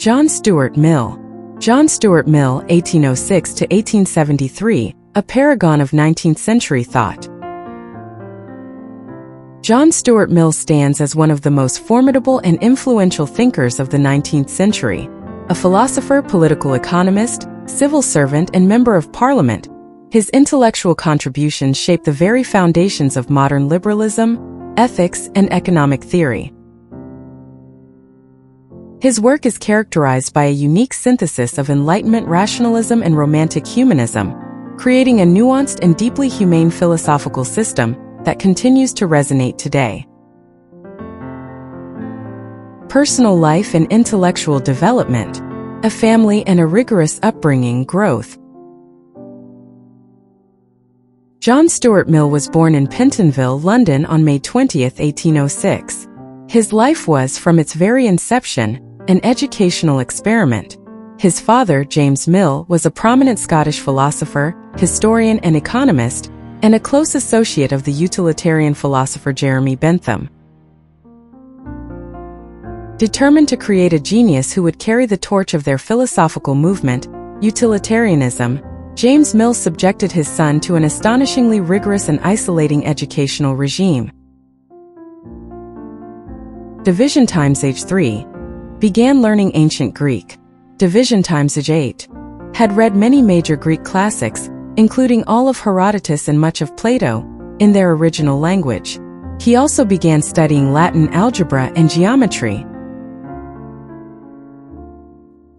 John Stuart Mill. John Stuart Mill, 1806 to 1873, a paragon of 19th century thought. John Stuart Mill stands as one of the most formidable and influential thinkers of the 19th century. A philosopher, political economist, civil servant, and member of parliament, his intellectual contributions shaped the very foundations of modern liberalism, ethics, and economic theory. His work is characterized by a unique synthesis of Enlightenment rationalism and Romantic humanism, creating a nuanced and deeply humane philosophical system that continues to resonate today. Personal life and intellectual development, a family and a rigorous upbringing growth. John Stuart Mill was born in Pentonville, London on May 20, 1806. His life was, from its very inception, an educational experiment. His father, James Mill, was a prominent Scottish philosopher, historian and economist, and a close associate of the utilitarian philosopher Jeremy Bentham. Determined to create a genius who would carry the torch of their philosophical movement, utilitarianism, James Mill subjected his son to an astonishingly rigorous and isolating educational regime. Division times age 3. Began learning ancient Greek. Division times age 8. Had read many major Greek classics, including all of Herodotus and much of Plato, in their original language. He also began studying Latin algebra and geometry.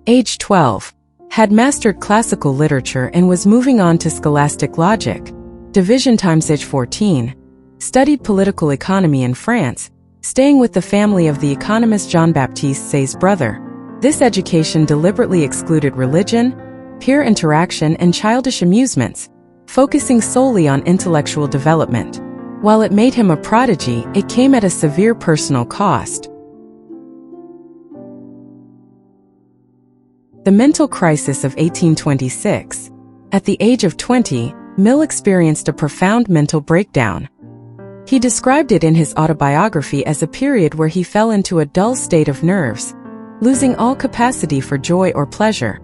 Age 12. Had mastered classical literature and was moving on to scholastic logic. Division times age 14. Studied political economy in France, staying with the family of the economist Jean-Baptiste Say's brother. This education deliberately excluded religion, peer interaction, and childish amusements, focusing solely on intellectual development. While it made him a prodigy, it came at a severe personal cost. The mental crisis of 1826. At the age of 20, Mill experienced a profound mental breakdown. He described it in his autobiography as a period where he fell into a dull state of nerves, losing all capacity for joy or pleasure.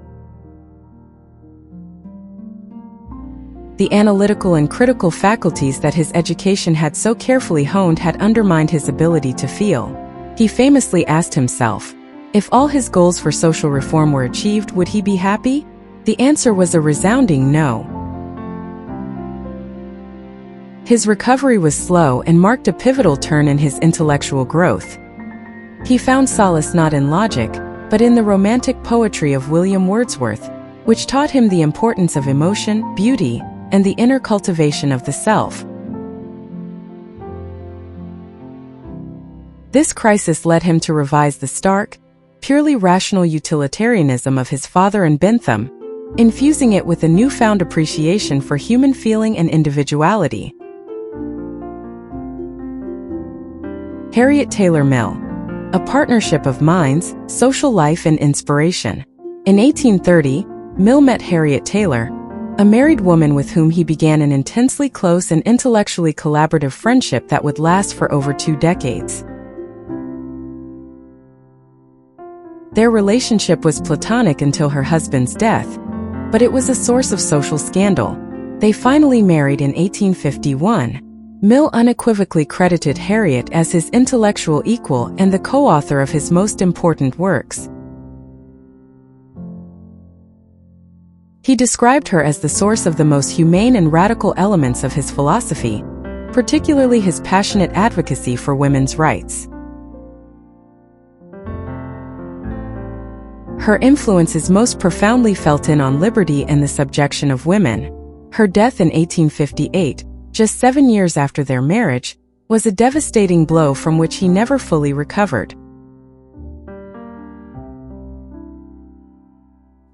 The analytical and critical faculties that his education had so carefully honed had undermined his ability to feel. He famously asked himself, if all his goals for social reform were achieved, would he be happy? The answer was a resounding no. His recovery was slow and marked a pivotal turn in his intellectual growth. He found solace not in logic, but in the romantic poetry of William Wordsworth, which taught him the importance of emotion, beauty, and the inner cultivation of the self. This crisis led him to revise the stark, purely rational utilitarianism of his father and Bentham, infusing it with a newfound appreciation for human feeling and individuality. Harriet Taylor Mill. A partnership of minds, social life, and inspiration. In 1830, Mill met Harriet Taylor, a married woman with whom he began an intensely close and intellectually collaborative friendship that would last for over 2 decades. Their relationship was platonic until her husband's death, but it was a source of social scandal. They finally married in 1851. Mill unequivocally credited Harriet as his intellectual equal and the co-author of his most important works. He described her as the source of the most humane and radical elements of his philosophy, particularly his passionate advocacy for women's rights. Her influence is most profoundly felt on liberty and the subjection of women. Her death in 1858, just 7 years after their marriage, was a devastating blow from which he never fully recovered.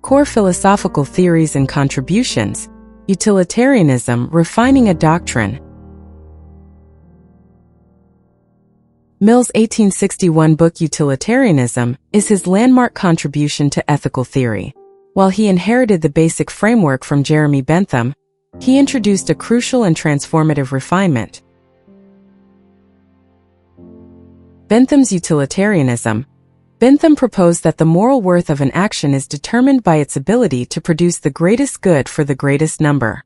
Core philosophical theories and contributions. Utilitarianism, refining a doctrine. Mill's 1861 book Utilitarianism is his landmark contribution to ethical theory. While he inherited the basic framework from Jeremy Bentham, he introduced a crucial and transformative refinement. Bentham's utilitarianism, Bentham proposed that the moral worth of an action is determined by its ability to produce the greatest good for the greatest number.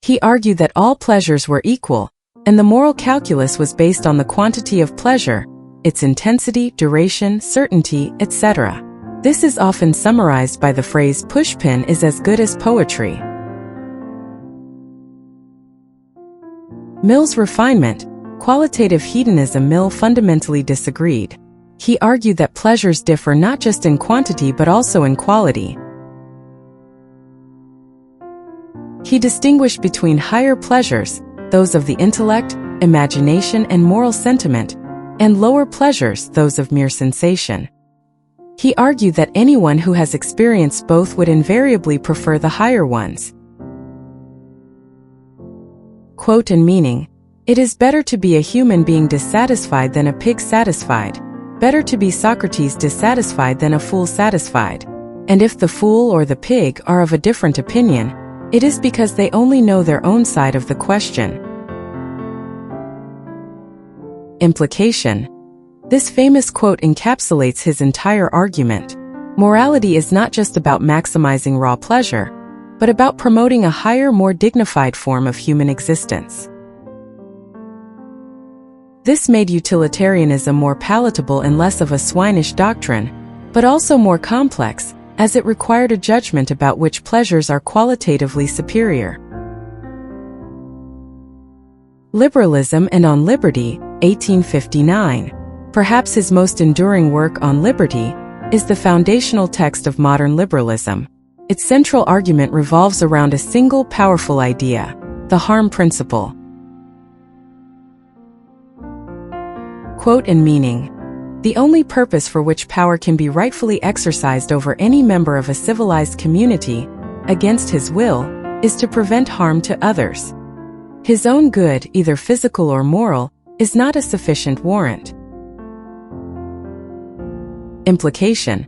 He argued that all pleasures were equal, and the moral calculus was based on the quantity of pleasure, its intensity, duration, certainty, etc. This is often summarized by the phrase "pushpin is as good as poetry." Mill's refinement, qualitative hedonism. Mill fundamentally disagreed. He argued that pleasures differ not just in quantity but also in quality. He distinguished between higher pleasures, those of the intellect, imagination and moral sentiment, and lower pleasures, those of mere sensation. He argued that anyone who has experienced both would invariably prefer the higher ones. Quote and meaning: "It is better to be a human being dissatisfied than a pig satisfied. Better to be Socrates dissatisfied than a fool satisfied. And if the fool or the pig are of a different opinion, it is because they only know their own side of the question." Implication. This famous quote encapsulates his entire argument. Morality is not just about maximizing raw pleasure, but about promoting a higher, more dignified form of human existence. This made utilitarianism more palatable and less of a swinish doctrine, but also more complex, as it required a judgment about which pleasures are qualitatively superior. Liberalism and On Liberty, 1859. Perhaps his most enduring work, On Liberty, is the foundational text of modern liberalism. Its central argument revolves around a single powerful idea: the harm principle. Quote and meaning: "The only purpose for which power can be rightfully exercised over any member of a civilized community, against his will, is to prevent harm to others. His own good, either physical or moral, is not a sufficient warrant." Implication.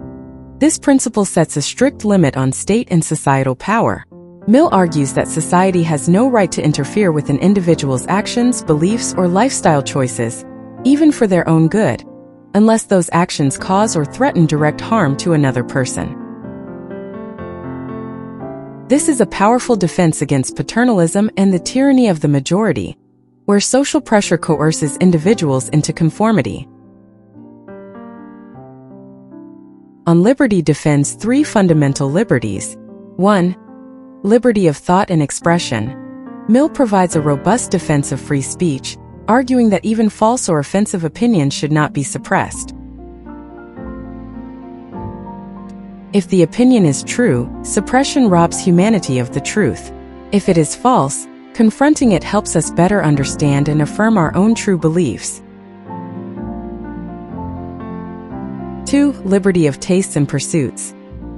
This principle sets a strict limit on state and societal power. Mill argues that society has no right to interfere with an individual's actions, beliefs, or lifestyle choices, even for their own good, unless those actions cause or threaten direct harm to another person. This is a powerful defense against paternalism and the tyranny of the majority, where social pressure coerces individuals into conformity. On Liberty defends three fundamental liberties. 1. Liberty of thought and expression. Mill provides a robust defense of free speech, arguing that even false or offensive opinions should not be suppressed. If the opinion is true, suppression robs humanity of the truth. If it is false, confronting it helps us better understand and affirm our own true beliefs. 2. Liberty of tastes and pursuits.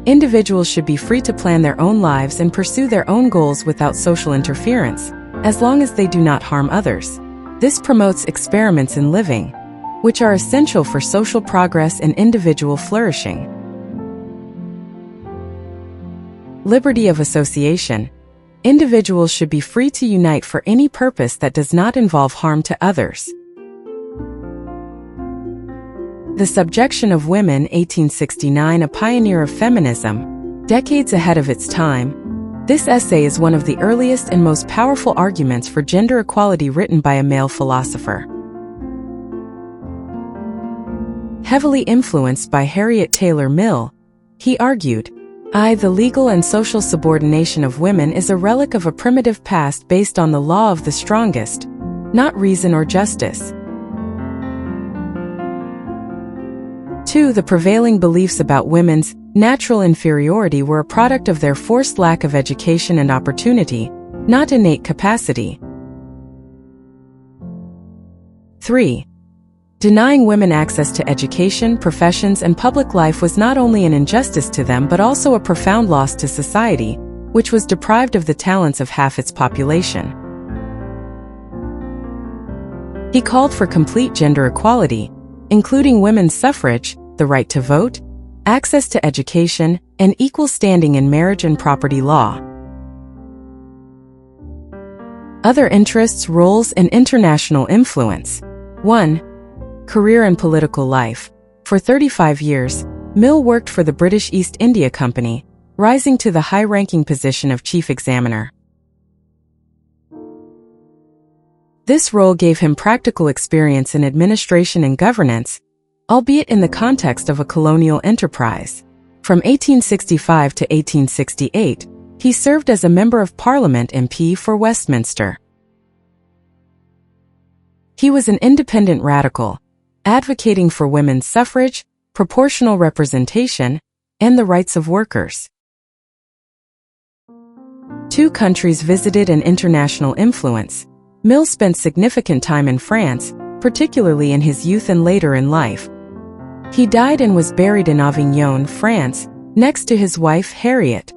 Individuals should be free to plan their own lives and pursue their own goals without social interference, as long as they do not harm others. This promotes experiments in living, which are essential for social progress and individual flourishing. Liberty of association. Individuals should be free to unite for any purpose that does not involve harm to others. The Subjection of Women, 1869, a pioneer of feminism, decades ahead of its time. This essay is one of the earliest and most powerful arguments for gender equality written by a male philosopher. Heavily influenced by Harriet Taylor Mill, he argued, the legal and social subordination of women is a relic of a primitive past based on the law of the strongest, not reason or justice. 2. The prevailing beliefs about women's natural inferiority were a product of their forced lack of education and opportunity, not innate capacity. 3. Denying women access to education, professions, and public life was not only an injustice to them but also a profound loss to society, which was deprived of the talents of half its population. He called for complete gender equality, including women's suffrage, the right to vote, access to education, and equal standing in marriage and property law. Other interests, roles, and international influence. 1. Career and political life. For 35 years, Mill worked for the British East India Company, rising to the high-ranking position of chief examiner. This role gave him practical experience in administration and governance, albeit in the context of a colonial enterprise. From 1865 to 1868, he served as a Member of Parliament MP for Westminster. He was an independent radical, advocating for women's suffrage, proportional representation, and the rights of workers. 2 countries visited and international influence. Mill spent significant time in France, particularly in his youth and later in life. He died and was buried in Avignon, France, next to his wife Harriet.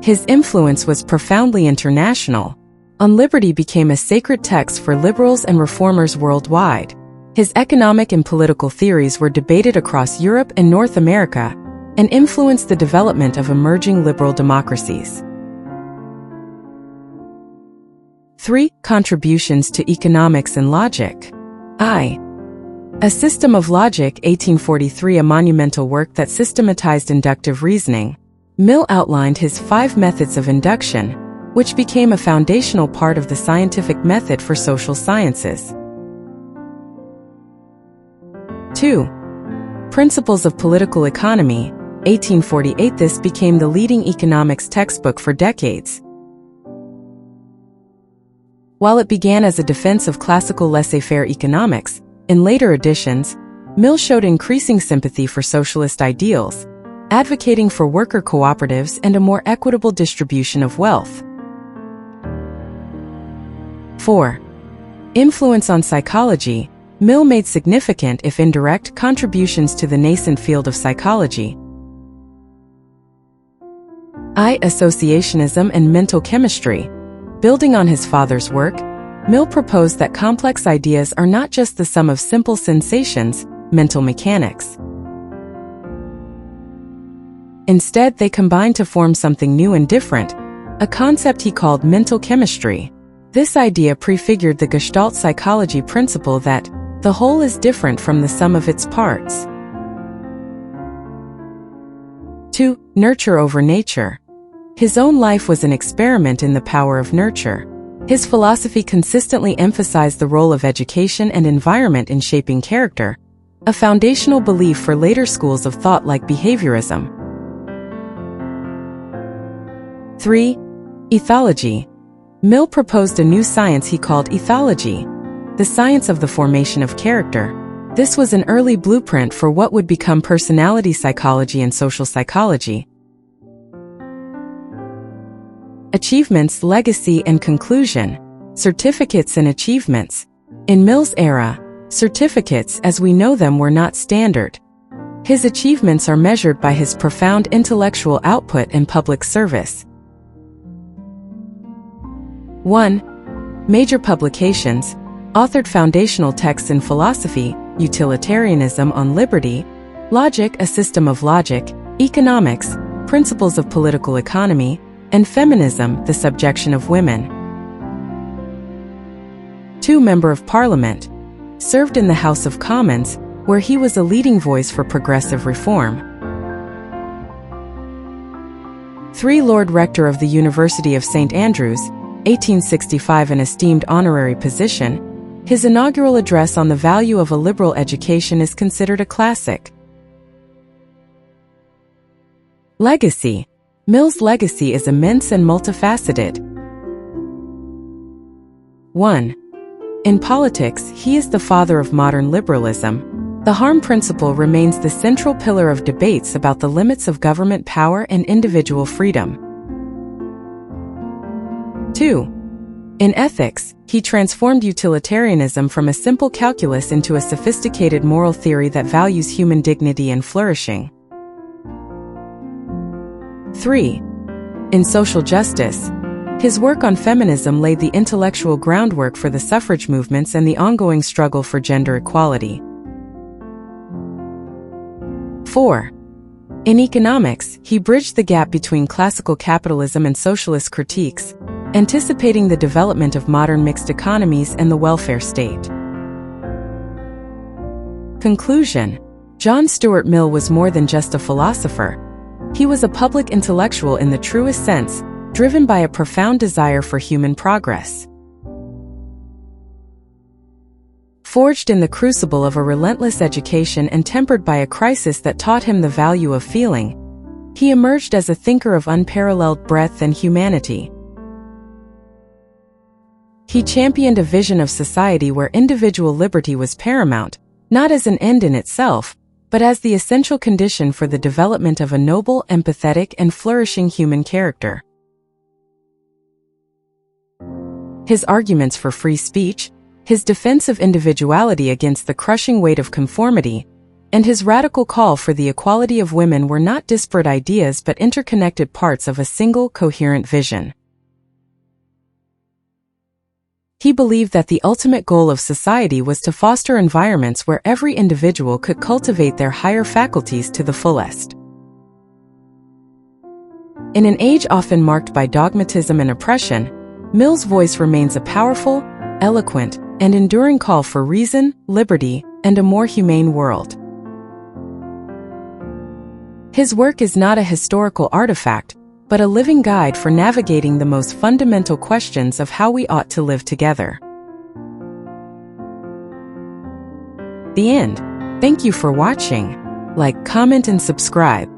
His influence was profoundly international. On Liberty became a sacred text for liberals and reformers worldwide. His economic and political theories were debated across Europe and North America, and influenced the development of emerging liberal democracies. 3. Contributions to economics and logic. A System of Logic, 1843, a monumental work that systematized inductive reasoning. Mill outlined his 5 methods of induction, which became a foundational part of the scientific method for social sciences. 2. Principles of Political Economy, 1848. This became the leading economics textbook for decades. While it began as a defense of classical laissez-faire economics, in later editions, Mill showed increasing sympathy for socialist ideals, advocating for worker cooperatives and a more equitable distribution of wealth. 4. Influence on psychology. Mill made significant, if indirect, contributions to the nascent field of psychology. Associationism and mental chemistry. Building on his father's work, Mill proposed that complex ideas are not just the sum of simple sensations, mental mechanics. Instead, they combine to form something new and different, a concept he called mental chemistry. This idea prefigured the Gestalt psychology principle that the whole is different from the sum of its parts. 2. Nurture over nature. His own life was an experiment in the power of nurture. His philosophy consistently emphasized the role of education and environment in shaping character, a foundational belief for later schools of thought like behaviorism. 3. Ethology. Mill proposed a new science he called ethology, the science of the formation of character. This was an early blueprint for what would become personality psychology and social psychology. Achievements, legacy, and conclusion. Certificates and achievements. In Mill's era, certificates as we know them were not standard. His achievements are measured by his profound intellectual output and public service. 1. Major publications. Authored foundational texts in philosophy, utilitarianism on liberty, logic, a system of logic, economics, principles of political economy, and feminism, the subjection of women. 2. Member of Parliament. Served in the House of Commons, where he was a leading voice for progressive reform. 3. Lord Rector of the University of St. Andrews, 1865, an esteemed honorary position. His inaugural address on the value of a liberal education is considered a classic. Legacy. Mill's legacy is immense and multifaceted. 1. In politics, he is the father of modern liberalism. The harm principle remains the central pillar of debates about the limits of government power and individual freedom. 2. In ethics, he transformed utilitarianism from a simple calculus into a sophisticated moral theory that values human dignity and flourishing. 3. In social justice, his work on feminism laid the intellectual groundwork for the suffrage movements and the ongoing struggle for gender equality. 4. In economics, he bridged the gap between classical capitalism and socialist critiques, anticipating the development of modern mixed economies and the welfare state. Conclusion: John Stuart Mill was more than just a philosopher. He was a public intellectual in the truest sense, driven by a profound desire for human progress. Forged in the crucible of a relentless education and tempered by a crisis that taught him the value of feeling, he emerged as a thinker of unparalleled breadth and humanity. He championed a vision of society where individual liberty was paramount, not as an end in itself, but as the essential condition for the development of a noble, empathetic, and flourishing human character. His arguments for free speech, his defense of individuality against the crushing weight of conformity, and his radical call for the equality of women were not disparate ideas but interconnected parts of a single, coherent vision. He believed that the ultimate goal of society was to foster environments where every individual could cultivate their higher faculties to the fullest. In an age often marked by dogmatism and oppression, Mill's voice remains a powerful, eloquent, and enduring call for reason, liberty, and a more humane world. His work is not a historical artifact, but a living guide for navigating the most fundamental questions of how we ought to live together. The end. Thank you for watching. Like, comment, and subscribe.